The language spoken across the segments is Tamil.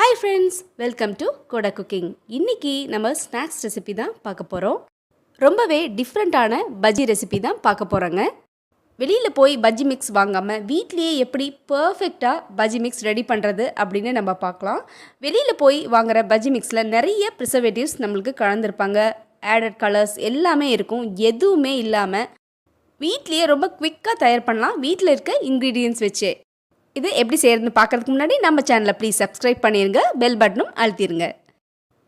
Hi friends, welcome to Kota cooking. இன்றைக்கி நம்ம ஸ்நாக்ஸ் ரெசிபி தான் பார்க்க போகிறோம். ரொம்பவே டிஃப்ரெண்ட்டான பஜ்ஜி ரெசிபி தான் பார்க்க போகிறோங்க. வெளியில் போய் பஜ்ஜி மிக்ஸ் வாங்காமல் வீட்லேயே எப்படி பர்ஃபெக்டாக பஜ்ஜி மிக்ஸ் ரெடி பண்ணுறது அப்படின்னு நம்ம பார்க்கலாம். வெளியில் போய் வாங்குகிற பஜ்ஜி மிக்ஸில் நிறைய ப்ரிசர்வேட்டிவ்ஸ் நம்மளுக்கு கலந்துருப்பாங்க. ஆடட் கலர்ஸ் எல்லாமே இருக்கும். எதுவுமே இல்லாமல் வீட்லேயே ரொம்ப குவிக்காக தயார் பண்ணலாம் வீட்டில் இருக்க இன்க்ரீடியன்ட்ஸ் வச்சு. இது எப்படி செய்கிறதுன்னு பார்க்குறதுக்கு முன்னாடி நம்ம சேனலை ப்ளீஸ் சப்ஸ்கிரைப் பண்ணிடுங்க, பெல் பட்டனும் அழுத்திடுங்க.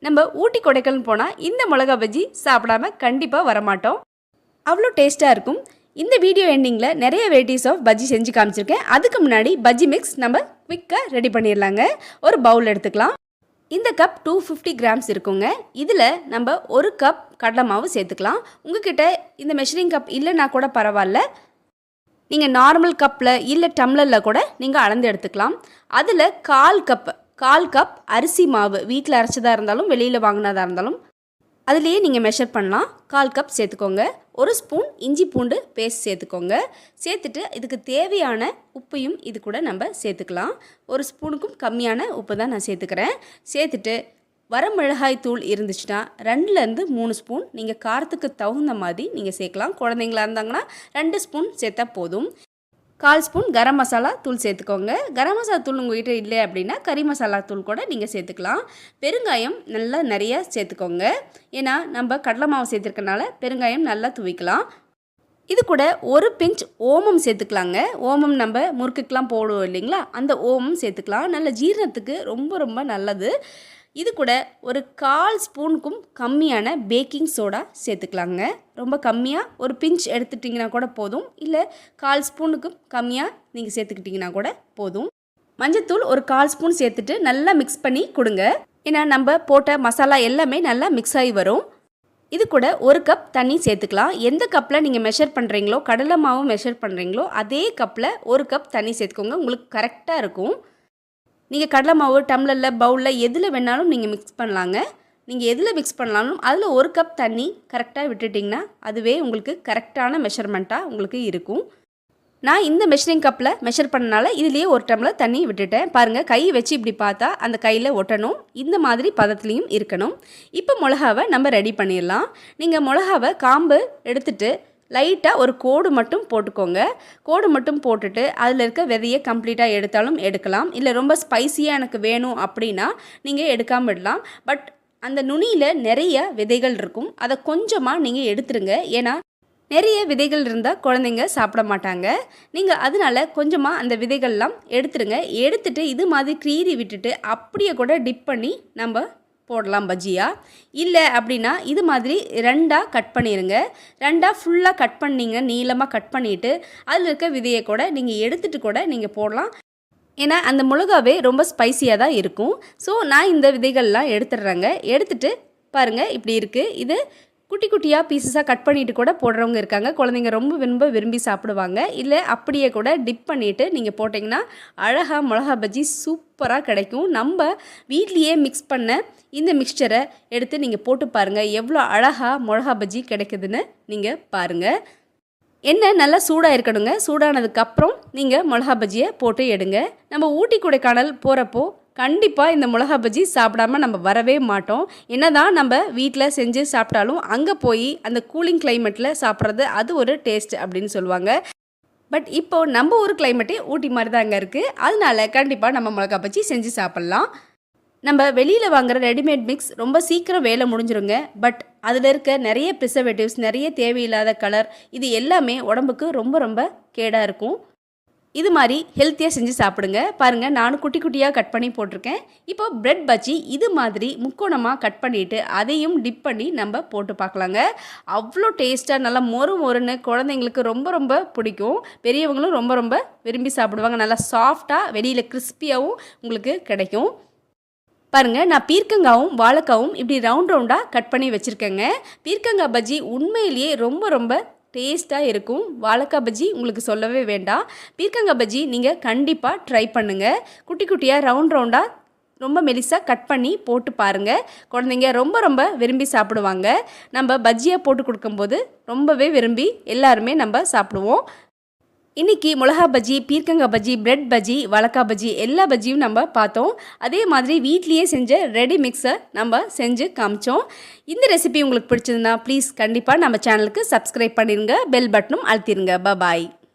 நம்ம ஊட்டி கொடைக்கானல் போனால் இந்த மிளகா பஜ்ஜி சாப்பிடாம கண்டிப்பாக வரமாட்டோம். அவ்வளோ டேஸ்ட்டாக இருக்கும். இந்த வீடியோ எண்டிங்கில் நிறைய வெரைட்டிஸ் ஆஃப் பஜ்ஜி செஞ்சு காமிச்சிருக்கேன். அதுக்கு முன்னாடி பஜ்ஜி மிக்ஸ் நம்ம குவிக்காக ரெடி பண்ணிடலாங்க. ஒரு பவுல் எடுத்துக்கலாம். இந்த கப் 250 கிராம்ஸ் இருக்குங்க. இதில் நம்ம ஒரு கப் கடலை மாவு சேர்த்துக்கலாம். உங்ககிட்ட இந்த மெஷரிங் கப் இல்லைன்னா கூட பரவாயில்ல, நீங்கள் நார்மல் கப்பில் இல்லை டம்ளரில் கூட நீங்கள் அளந்து எடுத்துக்கலாம். அதில் கால் கப் அரிசி மாவு வீட்டில் அரைச்சதாக இருந்தாலும் வெளியில் வாங்கினதாக இருந்தாலும் அதுலேயே நீங்கள் மெஷர் பண்ணலாம். 1/4 கப் சேர்த்துக்கோங்க. 1 ஸ்பூன் இஞ்சி பூண்டு பேஸ்ட் சேர்த்துக்கோங்க. சேர்த்துட்டு இதுக்கு தேவையான உப்பையும் இது கூட நம்ம சேர்த்துக்கலாம். 1 ஸ்பூனுக்கும் கம்மியான உப்பு தான் நான் சேர்த்துக்கிறேன். சேர்த்துட்டு வரமிளகாய் தூள் இருந்துச்சுன்னா 2லேருந்து 3 ஸ்பூன் நீங்கள் காரத்துக்கு தகுந்த மாதிரி நீங்கள் சேர்க்கலாம். குழந்தைங்களா இருந்தாங்கன்னா 2 ஸ்பூன் சேர்த்தா போதும். 1/4 ஸ்பூன் கரம் மசாலா தூள் சேர்த்துக்கோங்க. கரம் மசாலா தூள் உங்கள்கிட்ட இல்லை அப்படின்னா கறி மசாலா தூள் கூட நீங்கள் சேர்த்துக்கலாம். பெருங்காயம் நல்லா நிறையா சேர்த்துக்கோங்க. ஏன்னா நம்ம கடலை மாவு சேர்த்துருக்கனால பெருங்காயம் நல்லா துவிக்கலாம். இது கூட ஒரு பிஞ்ச் ஓமம் சேர்த்துக்கலாங்க. ஓமம் நம்ம முறுக்குக்கெலாம் போடுவோம் இல்லைங்களா, அந்த ஓமம் சேர்த்துக்கலாம். நல்ல ஜீரணத்துக்கு ரொம்ப ரொம்ப நல்லது. இது கூட ஒரு 1/4 ஸ்பூனுக்கும் கம்மியான பேக்கிங் சோடா சேர்த்துக்கலாங்க. ரொம்ப கம்மியாக ஒரு பிஞ்ச் எடுத்துட்டிங்கன்னா கூட போதும், இல்லை 1/4 ஸ்பூனுக்கும் கம்மியாக நீங்கள் சேர்த்துக்கிட்டிங்கன்னா கூட போதும். மஞ்சத்தூள் ஒரு 1/4 ஸ்பூன் சேர்த்துட்டு நல்லா மிக்ஸ் பண்ணி கொடுங்க. ஏன்னா நம்ம போட்ட மசாலா எல்லாமே நல்லா மிக்ஸ் ஆகி வரும். இது கூட 1 கப் தண்ணி சேர்த்துக்கலாம். எந்த கப்பில் நீங்கள் மெஷர் பண்ணுறீங்களோ, கடலை மாவு மெஷர் பண்ணுறீங்களோ அதே கப்பில் 1 கப் தண்ணி சேர்த்துக்கோங்க. உங்களுக்கு கரெக்டாக இருக்கும். நீங்கள் கடலை மாவு டம்ளரில் பவுலில் எதில் வேணாலும் நீங்கள் மிக்ஸ் பண்ணலாங்க. நீங்கள் எதில் மிக்ஸ் பண்ணலாலும் அதில் 1 கப் தண்ணி கரெக்டாக விட்டுட்டிங்கன்னா அதுவே உங்களுக்கு கரெக்டான மெஷர்மெண்ட்டாக உங்களுக்கு இருக்கும். நான் இந்த மெஷரிங் கப்பில் மெஷர் பண்ணனால இதுலேயே 1 டம்ளர் தண்ணி விட்டுட்டேன். பாருங்கள், கை வச்சு இப்படி பார்த்தா அந்த கையில் ஒட்டணும். இந்த மாதிரி பதத்துலேயும் இருக்கணும். இப்போ மிளகாவை நம்ம ரெடி பண்ணிடலாம். நீங்கள் மிளகாவை காம்பு எடுத்துகிட்டு லைட்டாக ஒரு கோடு மட்டும் போட்டுக்கோங்க. கோடு மட்டும் போட்டுட்டு அதில் இருக்க விதையை கம்ப்ளீட்டாக எடுத்தாலும் எடுக்கலாம். இல்லை ரொம்ப ஸ்பைஸியாக எனக்கு வேணும் அப்படின்னா நீங்கள் எடுக்காமல் விடலாம். பட் அந்த நுனியில் நிறைய விதைகள் இருக்கும். அதை கொஞ்சமாக நீங்கள் எடுத்துருங்க. ஏன்னா நிறைய விதைகள் இருந்தால் குழந்தைங்க சாப்பிட மாட்டாங்க. நீங்கள் அதனால் கொஞ்சமாக அந்த விதைகள்லாம் எடுத்துருங்க. எடுத்துட்டு இது மாதிரி கீறி விட்டுட்டு அப்படியே கூட டிப் பண்ணி நம்ம போடலாம் பஜ்ஜியாக. இல்லை அப்படின்னா இது மாதிரி 2ஆக கட் பண்ணிடுங்க. 2ஆக ஃபுல்லாக கட் பண்ணிங்க, நீளமாக கட் பண்ணிவிட்டு அதில் இருக்க விதையை கூட நீங்கள் எடுத்துகிட்டு கூட நீங்கள் போடலாம். ஏன்னா அந்த மிளகாவே ரொம்ப ஸ்பைஸியாக தான் இருக்கும். ஸோ நான் இந்த விதைகள்லாம் எடுத்துடுறேங்க. எடுத்துகிட்டு பாருங்கள், இப்படி இருக்குது. இது குட்டி குட்டியாக பீசஸாக கட் பண்ணிவிட்டு கூட போடுறவங்க இருக்காங்க. குழந்தைங்க ரொம்ப விரும்பி சாப்பிடுவாங்க. இல்லை அப்படியே கூட டிப் பண்ணிவிட்டு நீங்கள் போட்டிங்கன்னா அழகாக மிளகா பஜ்ஜி சூப்பராக கிடைக்கும். நம்ம வீட்லேயே மிக்ஸ் பண்ண இந்த மிக்சரை எடுத்து நீங்கள் போட்டு பாருங்கள், எவ்வளோ அழகாக மிளகா பஜ்ஜி கிடைக்குதுன்னு நீங்கள் பாருங்கள். எண்ணெய் நல்லா சூடாக இருக்கணுங்க. சூடானதுக்கப்புறம் நீங்கள் மிளகா பஜ்ஜியை போட்டு எடுங்க. நம்ம ஊட்டி கொடைக்கானல் போகிறப்போ கண்டிப்பாக இந்த மிளகா பஜ்ஜி சாப்பிடாமல் நம்ம வரவே மாட்டோம். என்ன தான் நம்ம வீட்டில் செஞ்சு சாப்பிட்டாலும் அங்கே போய் அந்த கூலிங் கிளைமேட்டில் சாப்பிட்றது அது ஒரு டேஸ்ட் அப்படின்னு சொல்லுவாங்க. பட் இப்போது நம்ம ஊர் கிளைமேட்டே ஊட்டி மாதிரி தான் அங்கே இருக்குது. அதனால கண்டிப்பாக நம்ம மிளகா பஜ்ஜி செஞ்சு சாப்பிட்லாம். நம்ம வெளியில் வாங்குகிற ரெடிமேட் மிக்ஸ் ரொம்ப சீக்கிரம் வேலை முடிஞ்சிருங்க. பட் அதில் இருக்க நிறைய ப்ரிசர்வேட்டிவ்ஸ், நிறைய தேவையில்லாத கலர், இது எல்லாமே உடம்புக்கு ரொம்ப கேடாக இருக்கும். இது மாதிரி ஹெல்த்தியாக செஞ்சு சாப்பிடுங்க. பாருங்கள், நானும் குட்டி குட்டியாக கட் பண்ணி போட்டிருக்கேன். இப்போ பிரெட் பஜ்ஜி இது மாதிரி முக்கோணமாக கட் பண்ணிவிட்டு அதையும் டிப் பண்ணி நம்ம போட்டு பார்க்கலாங்க. அவ்வளோ டேஸ்ட்டாக நல்லா மொறுன்னு குழந்தைங்களுக்கு ரொம்ப பிடிக்கும். பெரியவங்களும் ரொம்ப விரும்பி சாப்பிடுவாங்க. நல்லா சாஃப்டாக வெளியில் கிறிஸ்பியாகவும் உங்களுக்கு கிடைக்கும். பாருங்கள், நான் பீர்க்கங்காவும் வாழைக்காவும் இப்படி ரவுண்டாக கட் பண்ணி வச்சுருக்கேங்க. பீர்க்கங்காய் பஜ்ஜி உண்மையிலேயே ரொம்ப டேஸ்ட்டாக இருக்கும். வாழைக்காய் பஜ்ஜி உங்களுக்கு சொல்லவே வேண்டாம். பீர்க்கங்காய் பஜ்ஜி நீங்கள் கண்டிப்பாக ட்ரை பண்ணுங்கள். குட்டி குட்டியாக ரவுண்டாக ரொம்ப மெலிசாக கட் பண்ணி போட்டு பாருங்கள். குழந்தைங்க ரொம்ப விரும்பி சாப்பிடுவாங்க. நம்ம பஜ்ஜியாக போட்டு கொடுக்கும்போது ரொம்பவே விரும்பி எல்லாருமே நம்ம சாப்பிடுவோம். இன்றைக்கி மிளகா பஜ்ஜி, பீர்க்கங்காய் பஜ்ஜி, பிரெட் பஜ்ஜி, வாழைக்காய் பஜ்ஜி எல்லா பஜ்ஜியும் நம்ம பார்த்தோம். அதே மாதிரி வீட்லேயே செஞ்ச ரெடி மிக்ஸை நம்ம செஞ்சு காமிச்சோம். இந்த ரெசிபி உங்களுக்கு பிடிச்சதுன்னா ப்ளீஸ் கண்டிப்பாக நம்ம சேனலுக்கு சப்ஸ்கிரைப் பண்ணிடுங்க, பெல் பட்டனும் அழுத்திடுங்க. பாய்.